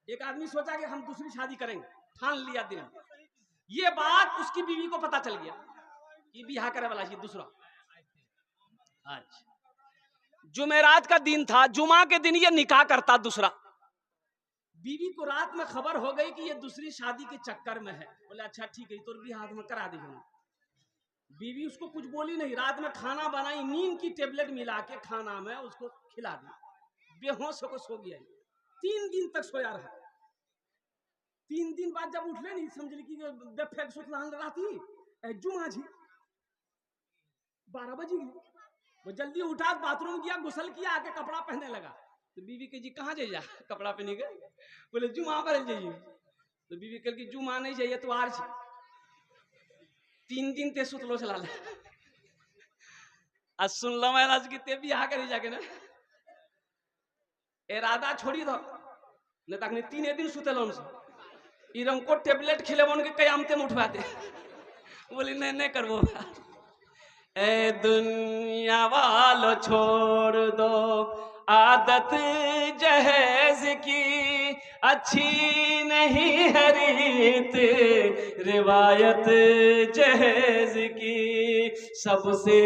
एक आदमी सोचा कि हम दूसरी शादी करेंगे, ठान लिया दिल में। ये बात उसकी बीवी को पता चल गया कि बिहार करे वाला ये दूसरा। आज जुमेरात का दिन था, जुमा के दिन ये निकाह करता दूसरा। बीवी को रात में खबर हो गई कि ये दूसरी शादी के चक्कर में है। बोले अच्छा ठीक है, तो भी हाथ में करा दी। बीवी उसको कुछ बोली नहीं, रात में खाना बनाई, नींद की टेबलेट मिला के खाना में उसको खिला दी, बेहोश होकर सो गया। 3 दिन तक सोया रहा। 3 दिन बाद जब उठले नहीं, समझ ली कि बेफेक सुतलान राती जुमा जी 12 बजे वो जल्दी उठा, बाथरूम गया, गुसल किया, आके कपड़ा पहनने लगा। तो बीवी के जी कहाँ जाइए कपड़ा पहने गए? बोले जुमा पर जाइए। तो बीवी कल की जुमा नहीं जाइए तो आज 3 दिन ते सुतलो चला ले। आज सुन लो महाराज की ते बियाह करी जाके ना इरादा छोड़ी दो न तक 3 दिन सुतल उनसे इरम को टेबलेट खिले उनके कयामते में उठवाते। बोली नहीं नहीं करबो। ए दुनिया वालो छोड़ दो आदत जहेज की, अच्छी नहीं है रीत रिवायत जहेज की, सबसे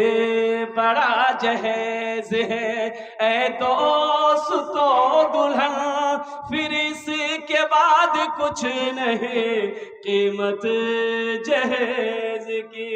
बड़ा जहेज है ए दोस्तों दुल्हन, फिर इसके बाद कुछ नहीं कीमत जहेज की।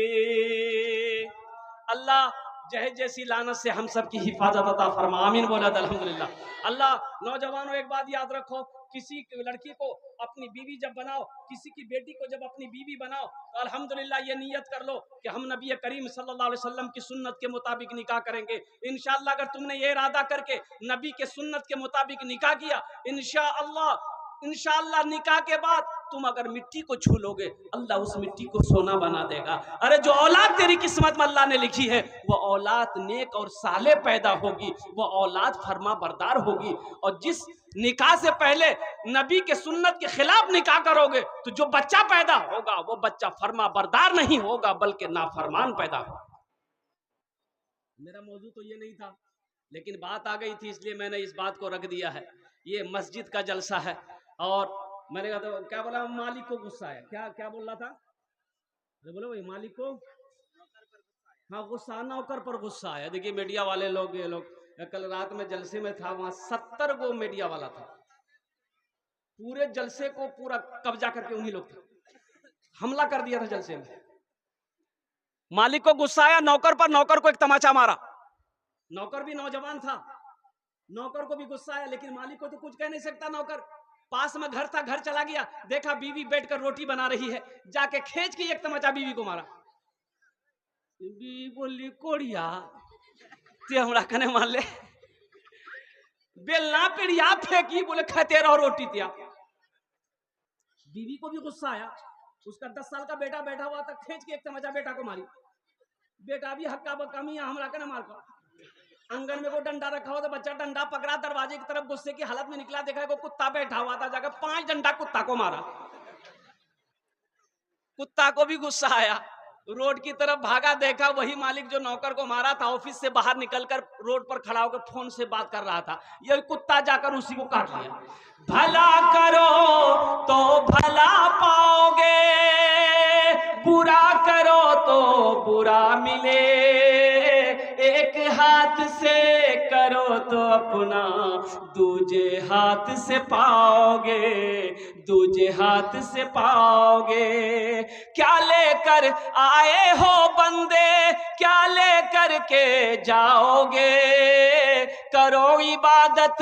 अल्लाह जहेज जैसी लानत से हम सब की हिफाजत अता फरमा, आमीन बोला अल्हम्दुलिल्लाह। अल्लाह नौजवानों एक बात याद रखो, किसी लड़की को अपनी बीवी जब बनाओ, किसी की बेटी को जब अपनी बीवी बनाओ तो अल्हम्दुलिल्लाह ये नियत कर लो कि हम नबी करीम सल्लल्लाहु अलैहि वसल्लम की सुन्नत के मुताबिक निकाह करेंगे। इंशाअल्लाह अगर तुमने ये इरादा करके नबी के सुन्नत के मुताबिक निकाह किया, इंशाअल्लाह निकाह के बाद तुम अगर मिट्टी को छू लोगे, अल्लाह उस मिट्टी को सोना बना देगा। अरे जो औलाद तेरी किस्मत में अल्लाह ने लिखी है वो औलाद नेक और साले पैदा होगी, वो औलाद फरमा बरदार होगी। और जिस निकाह से पहले नबी के सुन्नत के खिलाफ निकाह करोगे तो जो बच्चा पैदा होगा वो बच्चा फरमा बरदार नहीं होगा बल्कि नाफरमान पैदा होगा। मेरा मौजू तो ये नहीं था, लेकिन बात आ गई थी इसलिए मैंने इस बात को रख दिया है। ये मस्जिद का जलसा है और मैंने कहा तो क्या बोला, मालिक को गुस्सा है। क्या क्या बोल रहा था? अरे बोलो भाई, मालिक को हाँ गुस्सा, नौकर पर गुस्सा आया। देखिए मीडिया वाले लोग, ये लोग, कल रात में जलसे में था, वहां 70 गो मीडिया वाला था। पूरे जलसे को पूरा कब्जा करके उन्हीं लोग थे, हमला कर दिया था जलसे में। मालिक को गुस्सा आया नौकर पर, नौकर को एक तमाचा मारा। नौकर भी नौजवान था, नौकर को भी गुस्सा आया, लेकिन मालिक को तो कुछ कह नहीं सकता। नौकर पास में घर था, घर चला गया, देखा बीवी बैठकर रोटी बना रही है, जाके खींच के एक तमाचा बीवी को मारा। बीवी बोली कोड़िया ते हमरा कने मान ले, बेलना पेड़िया फेंकी, बोले खाते रहो रोटी तिया। बीवी को भी गुस्सा आया, उसका 10 साल का बेटा बैठा हुआ था, खींच के एक तमाचा बेटा को मारी। बेटा भी हक्का बक्कामी हमरा कने मार कर। आंगन में वो डंडा रखा हुआ था, बच्चा डंडा पकड़ा, दरवाजे की तरफ गुस्से की हालत में निकला, देखा को कुत्ता बैठा हुआ था, जाकर 5 डंडा कुत्ता को मारा। कुत्ता को भी गुस्सा आया, रोड की तरफ भागा, देखा वही मालिक जो नौकर को मारा था ऑफिस से बाहर निकलकर रोड पर खड़ा होकर फोन से बात कर रहा था। ये कुत्ता जाकर उसी को काट लिया। भला करो तो भला पाओगे, बुरा करो तो बुरा मिले, एक हाथ से करो तो अपना दूजे हाथ से पाओगे, दूजे हाथ से पाओगे। क्या लेकर आए हो बंदे, क्या लेकर के जाओगे, करो इबादत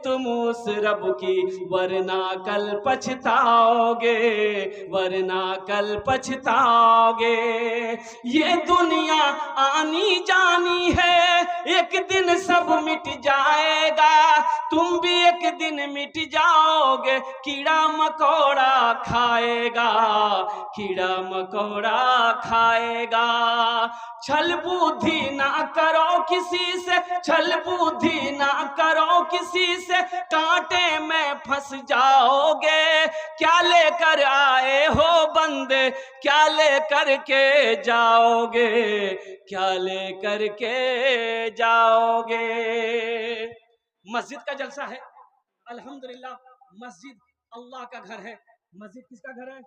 तुम उस रब की, वरना कल पछताओगे, वरना कल पछताओगे। ये दुनिया आनी जानी है, एक दिन सब मिट जाएगा, तुम भी एक दिन मिट जाओगे। कीड़ा मकोड़ा खाएगा, कीड़ा मकोड़ा खाएगा। छल बुद्धि ना करो किसी से, छल बुद्धि ना करो किसी से, कांटे में फंस जाओगे। क्या लेकर आए हो बंदे, क्या लेकर के जाओगे, क्या लेकर के जाओगे। मस्जिद का जलसा है अल्हम्दुलिल्लाह। मस्जिद अल्लाह का घर है। मस्जिद किसका घर है?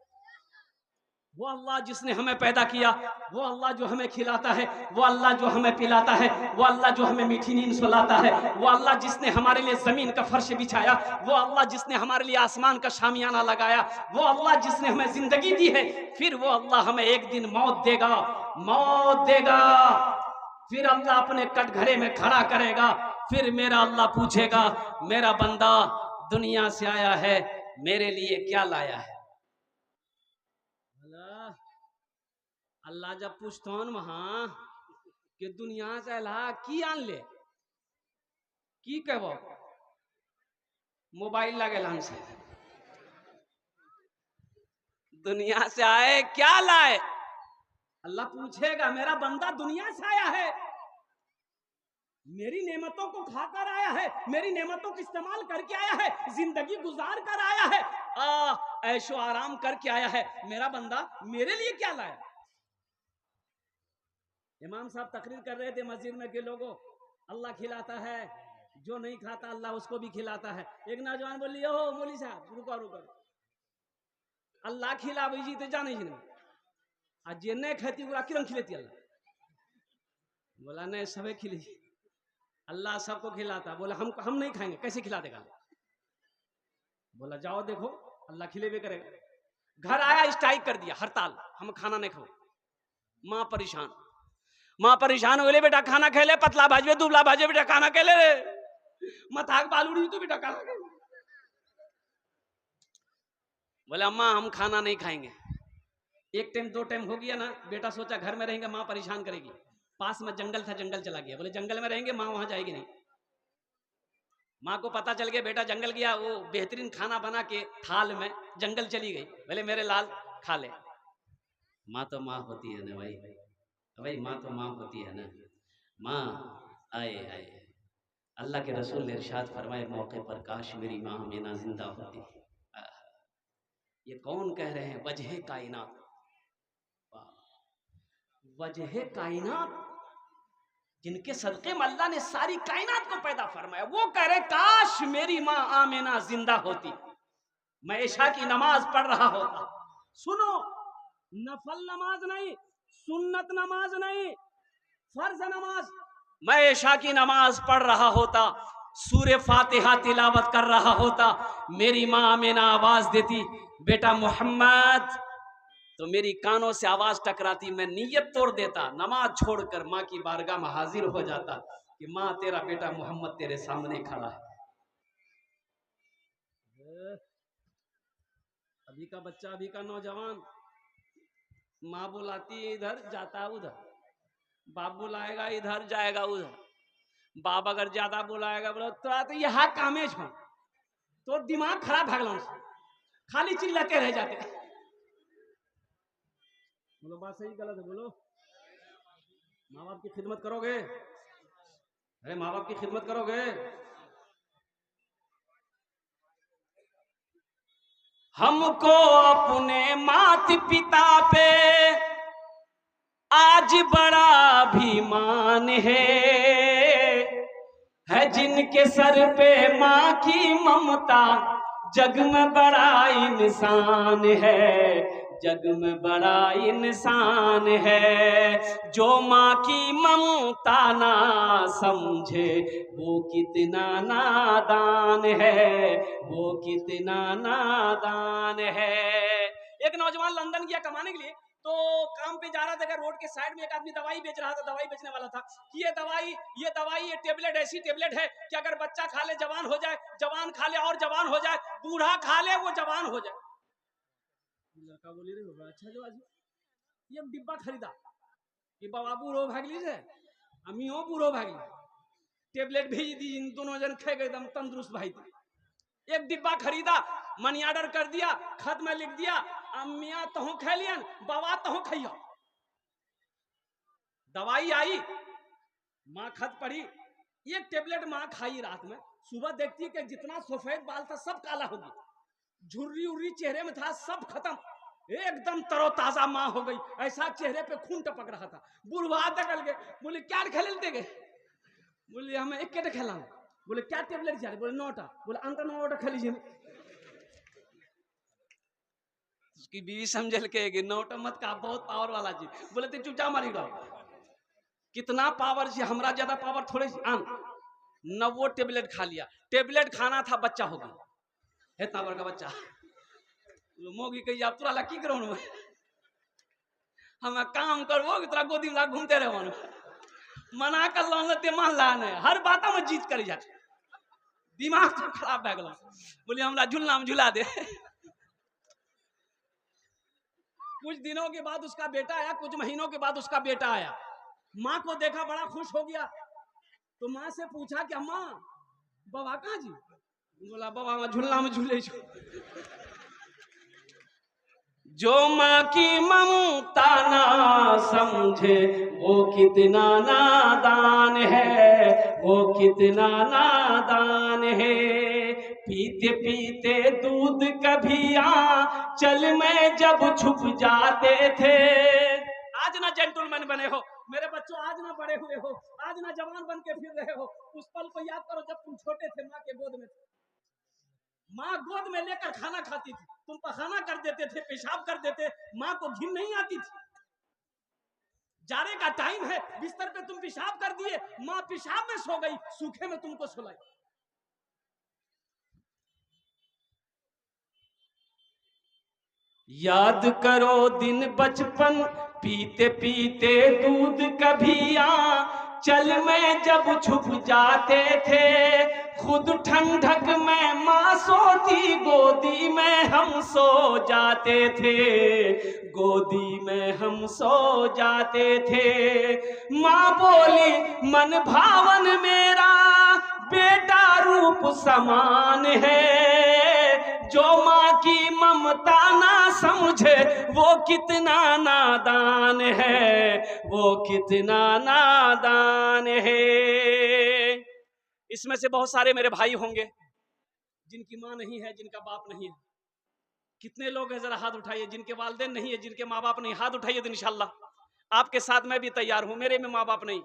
वो अल्लाह जिसने हमें पैदा किया, वो अल्लाह जो हमें खिलाता है, वो अल्लाह जो हमें पिलाता है, वो अल्लाह जो हमें मीठी नींद सुलाता है, वो अल्लाह जिसने हमारे लिए जमीन का फर्श बिछाया, वो अल्लाह जिसने हमारे लिए आसमान का शामियाना लगाया, वो अल्लाह जिसने हमें जिंदगी दी है। फिर वो अल्लाह हमें एक दिन मौत देगा, मौत देगा। फिर अल्लाह अपने कटघरे में खड़ा करेगा। फिर मेरा अल्लाह पूछेगा, मेरा बंदा दुनिया से आया है, मेरे लिए क्या लाया है? अल्लाह जब पूछतो वहां कि दुनिया से ला की आन ले, की कहबो? मोबाइल लगेल हमसे, दुनिया से आए क्या लाए? अल्लाह पूछेगा, मेरा बंदा दुनिया से आया है, मेरी नेमतों को खाकर आया है, मेरी नेमतों को इस्तेमाल करके आया है, जिंदगी गुजार कर आया है, ऐशो आराम करके आया है, मेरा बंदा मेरे लिए क्या लाया? इमाम साहब तकरीर कर रहे थे मस्जिद में कि लोगों, अल्लाह खिलाता है, जो नहीं खाता अल्लाह उसको भी खिलाता है। एक नौजवान बोली, हो मौली साहब रुको रुको, अल्लाह खिला जी तो जाने ही नहीं, आज जे नहीं खाती वो किरण खिलेती अल्लाह? बोला नहीं, सबे खिले, अल्लाह सबको खिलाता। बोला हम नहीं खाएंगे, कैसे खिला देगा? बोला जाओ देखो, अल्लाह खिलेबे करेगा। घर आया, स्ट्राइक कर दिया, हड़ताल, हम खाना नहीं खाओ। माँ परेशान, माँ परेशान हो गए, बेटा खाना खेले, पतला भाजवे दुबला भाजवे, बेटा खाना खेले, मथाक बालूड़ी तो बेटा खाना खेले। बोले अम्मा हम खाना नहीं खाएंगे। एक टाइम दो टाइम हो गया ना, बेटा सोचा घर में रहेंगे माँ परेशान करेगी, पास में जंगल था, जंगल चला गया। बोले जंगल में रहेंगे, माँ वहां जाएगी नहीं। माँ को पता चल गया बेटा जंगल गया, वो बेहतरीन खाना बना के थाल में जंगल चली गई। बोले मेरे लाल खा ले। माँ तो माँ होती है ना भाई, भाई माँ तो माँ होती है ना। माँ आए आए, अल्लाह के रसूल ने इरशाद फरमाए मौके पर, काश मेरी माँ मीना जिंदा होती। ये कौन कह रहे हैं? वजह कायनात, वजह कायनात, जिनके सदके में अल्लाह ने सारी कायनात को पैदा फरमाया, वो कह रहे काश मेरी माँ आमिना जिंदा होती, मैं इशा की नमाज पढ़ रहा होता। सुनो, नफल नमाज नहीं, सुन्नत नमाज नहीं, फर्ज नमाज, मैं इशा की नमाज पढ़ रहा होता, सूरे फातिहा तिलावत कर रहा होता, मेरी माँ आमिना आवाज देती बेटा मोहम्मद, तो मेरी कानों से आवाज टकराती, मैं नीयत तोड़ देता, नमाज छोड़कर माँ की बारगाह में हाजिर हो जाता कि माँ तेरा बेटा मोहम्मद तेरे सामने खड़ा है। अभी का बच्चा, अभी का नौजवान, माँ बुलाती है इधर जाता उधर, बाप बुलाएगा इधर जाएगा उधर, बाप अगर ज्यादा बुलाएगा बोलो तो यहाँ कामे छो, तो दिमाग खराब भागल, खाली चिल्लाते रह जाते। बोलो बात सही गलत है? बोलो, माँ बाप की खिदमत करोगे? अरे माँ बाप की खिदमत करोगे? हमको अपने मात पिता पे आज बड़ा अभिमान है जिनके सर पे माँ की ममता, जग में बड़ा इंसान है, जग में बड़ा इंसान है। जो माँ की ममता ना समझे वो कितना नादान है, वो कितना नादान है। एक नौजवान लंदन गया कमाने के लिए, तो काम पे जा रहा था, रोड के साइड में एक आदमी दवाई बेच रहा था, दवाई बेचने वाला था कि ये दवाई ये टेबलेट ऐसी टेबलेट है कि अगर बच्चा खा ले जवान हो जाए, जवान खा ले और जवान हो जाए, बूढ़ा खा ले वो जवान हो जाए। लड़का बोली रे अच्छा जो आज ये डिब्बा खरीदा कि बाबा बूढ़ो भागली से अमियो बूढ़ो भागली, टेबलेट भेज दी, इन दोनों जन खे गए एकदम तंदुरुस्त भाई थी। एक डिब्बा खरीदा, मनी ऑर्डर कर दिया, खत में लिख दिया अम्मिया तहु खैलियन, बाबा तहु खैया। दवाई आई, माँ खत पढ़ी, एक टेबलेट माँ खाई रात में, सुबह देखती है कि जितना सफेद बाल था सब काला हो गया, झुर्री उर्री चेहरे में था सब खत्म, एकदम तरोताजा माँ हो गई, ऐसा चेहरे पे खून टपक रहा था। बुढ़वा निकल गए, बोले क्या खेलते गए? बोले हमें एक खेला। बोले क्या टेबलेट चाहिए? बोले 9टा। बोले अंक 9टा खा लीजिए। उसकी बीवी समझल के नौटा मत का बहुत पावर वाला जी। बोले थे चुपचाप मारी रहो, कितना पावर जी, हमरा ज्यादा पावर थोड़े आन। 90 टेबलेट खा लिया, टेबलेट खाना था, बच्चा हो गया, इतना बड़का बच्चा। मोगी कही आप तोरा की करो, हम काम करबो कि तोरा गोदी में घूमते रहो। मना कर लो मान ला नहीं, हर बात में जीत कर जा, दिमाग तो खराब भए गेलो। बोले हमरा झूलना में झूला दे। कुछ दिनों के बाद उसका बेटा आया, कुछ महीनों के बाद उसका बेटा आया, माँ को देखा बड़ा खुश हो गया। तो माँ से पूछा कि अम्मा बाबा कहाँ जी? बोला बाबा मैं झूलना में झूले छो। जो माँ की ममता ना समझे वो कितना नादान है, वो कितना नादान है। पीते पीते दूध कभी चल में जब छुप जाते थे। आज ना जेंटलमैन बने हो मेरे बच्चों, आज ना बड़े हुए हो, आज ना जवान बन के फिर रहे हो। उस पल को याद करो जब तुम छोटे थे, माँ के गोद में थे, माँ गोद में लेकर खाना खाती थी, तुम पखाना कर देते थे, पेशाब कर देते, माँ को घिन नहीं आती थी। जाड़े का टाइम है, बिस्तर पे तुम पेशाब कर दिए, माँ पेशाब में सो गई, सूखे में तुमको सुलाई। याद करो दिन बचपन, पीते पीते दूध कभी चल में जब छुप जाते थे। खुद ठंडक में माँ सोती, गोदी में हम सो जाते थे, गोदी में हम सो जाते थे। माँ बोली मन भावन मेरा बेटा रूप समान है। जो माँ की ममता ना समझे वो कितना नादान है, वो कितना नादान है। इसमें से बहुत सारे मेरे भाई होंगे जिनकी माँ नहीं है, जिनका बाप नहीं है। कितने लोग हैं जरा हाथ उठाइए जिनके वालिदैन नहीं है, जिनके माँ बाप नहीं। हाथ उठाइए तो इंशाल्लाह आपके साथ मैं भी तैयार हूं, मेरे में माँ बाप नहीं।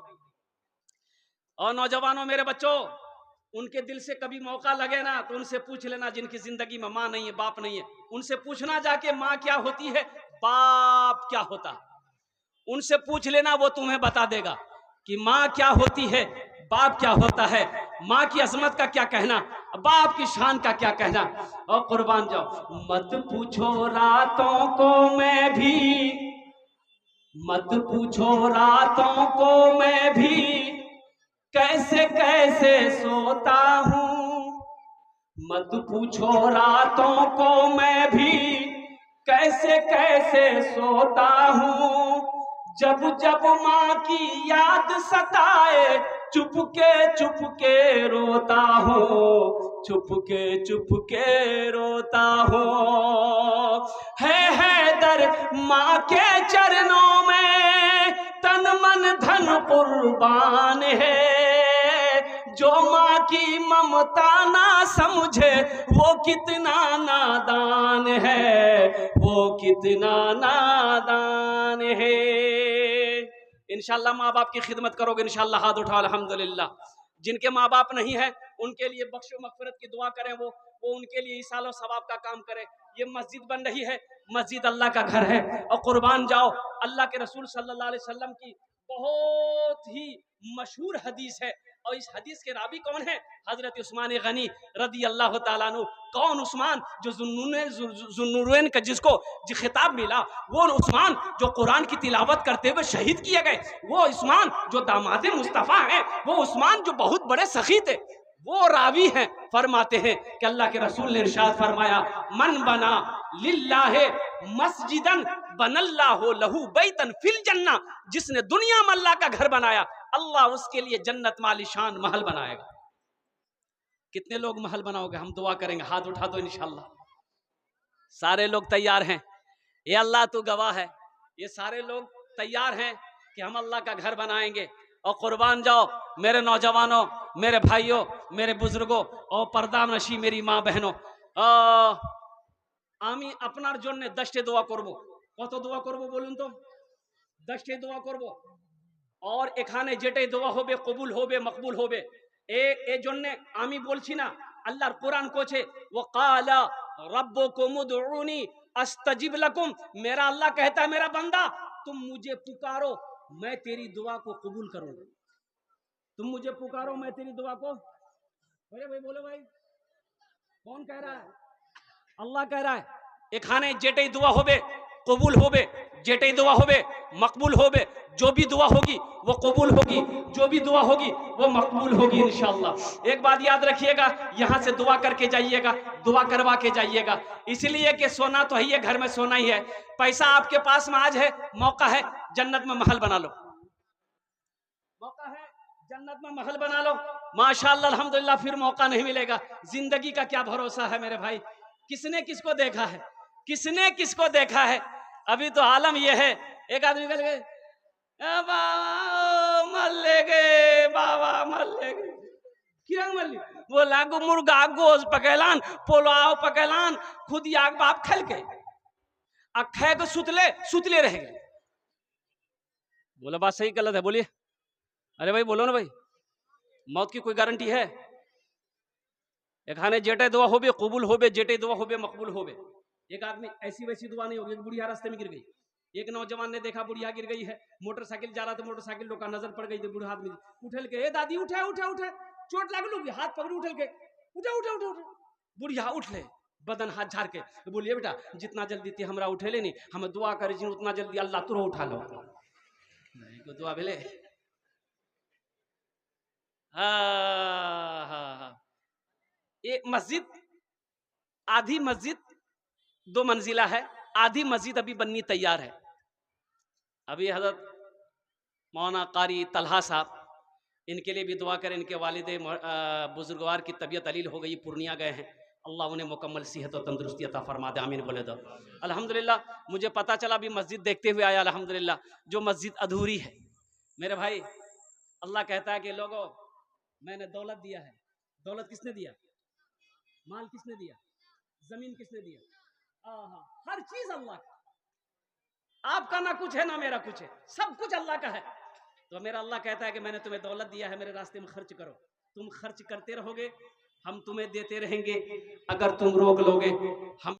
और नौजवानों मेरे बच्चों, उनके दिल से कभी मौका लगे ना तो उनसे पूछ लेना जिनकी जिंदगी में माँ नहीं है, बाप नहीं है, उनसे पूछना जाके माँ क्या होती है, बाप क्या होता है। उनसे पूछ लेना, वो तुम्हें बता देगा कि माँ क्या होती है, बाप क्या होता है, माँ की अजमत का क्या कहना, बाप की शान का क्या कहना। और कुर्बान जाओ, मत पूछो रातों को मैं भी, मत पूछो रातों को मैं भी कैसे कैसे सोता हूँ। मत पूछो रातों को मैं भी कैसे कैसे सोता हूँ। जब जब माँ की याद सताए चुपके रोता हूँ, चुपके रोता हूँ। है दर माँ के चरणों में तन मन धन कुर्बान है। जो माँ की ममता ना समझे वो कितना नादान है, वो कितना नादान है। इंशाल्लाह माँ बाप की खिदमत करोगे, इंशाल्लाह हाथ उठाओ अल्हम्दुलिल्लाह। जिनके माँ बाप नहीं है उनके लिए बख्शो मगफिरत की दुआ करें, वो उनके लिए इसालो सवाब का काम करें। ये मस्जिद बन रही है, मस्जिद अल्लाह का घर है। और कुर्बान जाओ, अल्लाह के रसूल सल्लल्लाहु अलैहि वसल्लम की बहुत ही मशहूर हदीस है, और इस हदीस के रावी कौन है, हजरत उस्मान गनी रदी अल्लाह ताला अन्हु। कौन उस्मान, जो जुन्नूरैन का जिसको जो खिताब मिला, वो उस्मान जो कुरान की तिलावत करते हुए शहीद किए गए, वो उस्मान जो दामाद मुस्तफ़ा हैं, वो उस्मान जो बहुत बड़े सखी थे, वो रावी हैं। फरमाते हैं कि अल्लाह के रसूल ने इरशाद फरमाया, मन बना लिल्लाहि मस्जिदन बनल्लाहु लहू बैतन फिल जन्ना। जिसने दुनिया में अल्लाह का घर बनाया, अल्लाह उसके लिए जन्नत में आलीशान महल बनाएगा। कितने लोग महल बनाओगे? हम दुआ करेंगे, हाथ उठा दो इंशाल्लाह। सारे लोग तैयार हैं? ये अल्लाह तू गवाह है, ये सारे लोग तैयार हैं कि हम अल्लाह का घर बनाएंगे। और कुर्बान जाओ मेरे नौजवानों, मेरे भाइयों, मेरे बुजुर्गों और पर्दा नशी मेरी माँ बहनों, आमी अपनार जन्य 10टे দোয়া করব। কত দোয়া করব বলুন তো? 10टे দোয়া করব। और এখানে যেটাই দোয়া হবে কবুল হবে, মকবুল হবে। এই জন্য আমি বলছি না, আল্লাহর কোরআন কোছে ওয়াকালা রাব্বুকুম উদউনি अस्तजिब लकुम, मेरा अल्लाह कहता है मेरा बंदा तुम मुझे पुकारो मैं तेरी दुआ को कबूल करूंगा। तुम मुझे पुकारो मैं तेरी दुआ को, अरे भाई बोलो भाई, कौन कह रहा है? अल्लाह कह रहा है। एखाने जेटे दुआ होबे कबूल होबे, जेटे दुआ होबे मकबूल होबे, जो भी दुआ होगी वो कबूल होगी, जो भी दुआ होगी वो मकबूल होगी इंशाअल्लाह। एक बात याद रखिएगा, यहाँ से दुआ करके जाइएगा, दुआ करवा के जाइएगा, इसलिए कि सोना तो है ही है, घर में सोना ही है। पैसा आपके पास में आज है, मौका है जन्नत में महल बना लो, मौका है जन्नत में महल बना लो माशाअल्लाह अल्हम्दुलिल्लाह। फिर मौका नहीं मिलेगा। जिंदगी का क्या भरोसा है मेरे भाई, किसने किसको देखा है, किसने किसको देखा है। अभी तो आलम यह है, एक आदमी कह गए बाबा मल्ले गए, बाबा मल्ले गए, किरंग मल्ली वो लागू मुर्गा गोश पकेलान पोलाव पकेलान खुद याग बाप खल के अखे को सुतले रह गए। बोला बात सही गलत है बोलिए, अरे भाई बोलो ना भाई, मौत की कोई गारंटी है? एखाने जेटे दुआ होबे कबूल होबे, जेटे दुआ होबे मकबूल होबे। एक आदमी ऐसी वैसी दुआ नहीं होगी। एक बुढ़िया रास्ते में गिर गई, एक नौजवान ने देखा बुढ़िया गिर गई है, मोटरसाइकिल जा रहा था, मोटरसाइकिल लोग का नजर पड़ गई थी, बूढ़ा आदमी उठल के ए दादी उठे उठे उठे, चोट लागल, हाथ पकड़ उठल के उठे उठे उठे उठे, बुढ़िया उठ ले, बदन हाथ झाड़ के बोलिए बेटा जितना जल्दी थी हमरा उठे ले नहीं, हम दुआ करे उतना जल्दी अल्लाह तुरो उठा लो। नहीं दुआ भेले। एक मस्जिद, आधी मस्जिद 2 मंजिला है, आधी मस्जिद अभी बननी तैयार है। अभी हजरत मौलाना कारी तलहा साहब, इनके लिए भी दुआ करें, इनके वालिद बुजुर्गवार की तबीयत अलील हो गई, पूर्णिया गए हैं, अल्लाह उन्हें मुकम्मल सेहत और तंदुरुस्ती अता फरमा दे, आमीन बोले दो। अल्हम्दुलिल्लाह मुझे पता चला अभी मस्जिद देखते हुए आया अल्हम्दुलिल्लाह, जो मस्जिद अधूरी है। मेरे भाई अल्लाह कहता है कि लोगों मैंने दौलत दिया है, दौलत किसने दिया, माल किसने दिया, जमीन किसने दिया, हर चीज अल्लाह का, आपका ना कुछ है ना मेरा कुछ है, सब कुछ अल्लाह का है। तो मेरा अल्लाह कहता है कि मैंने तुम्हें दौलत दिया है, मेरे रास्ते में खर्च करो, तुम खर्च करते रहोगे हम तुम्हें देते रहेंगे, अगर तुम रोक लोगे हम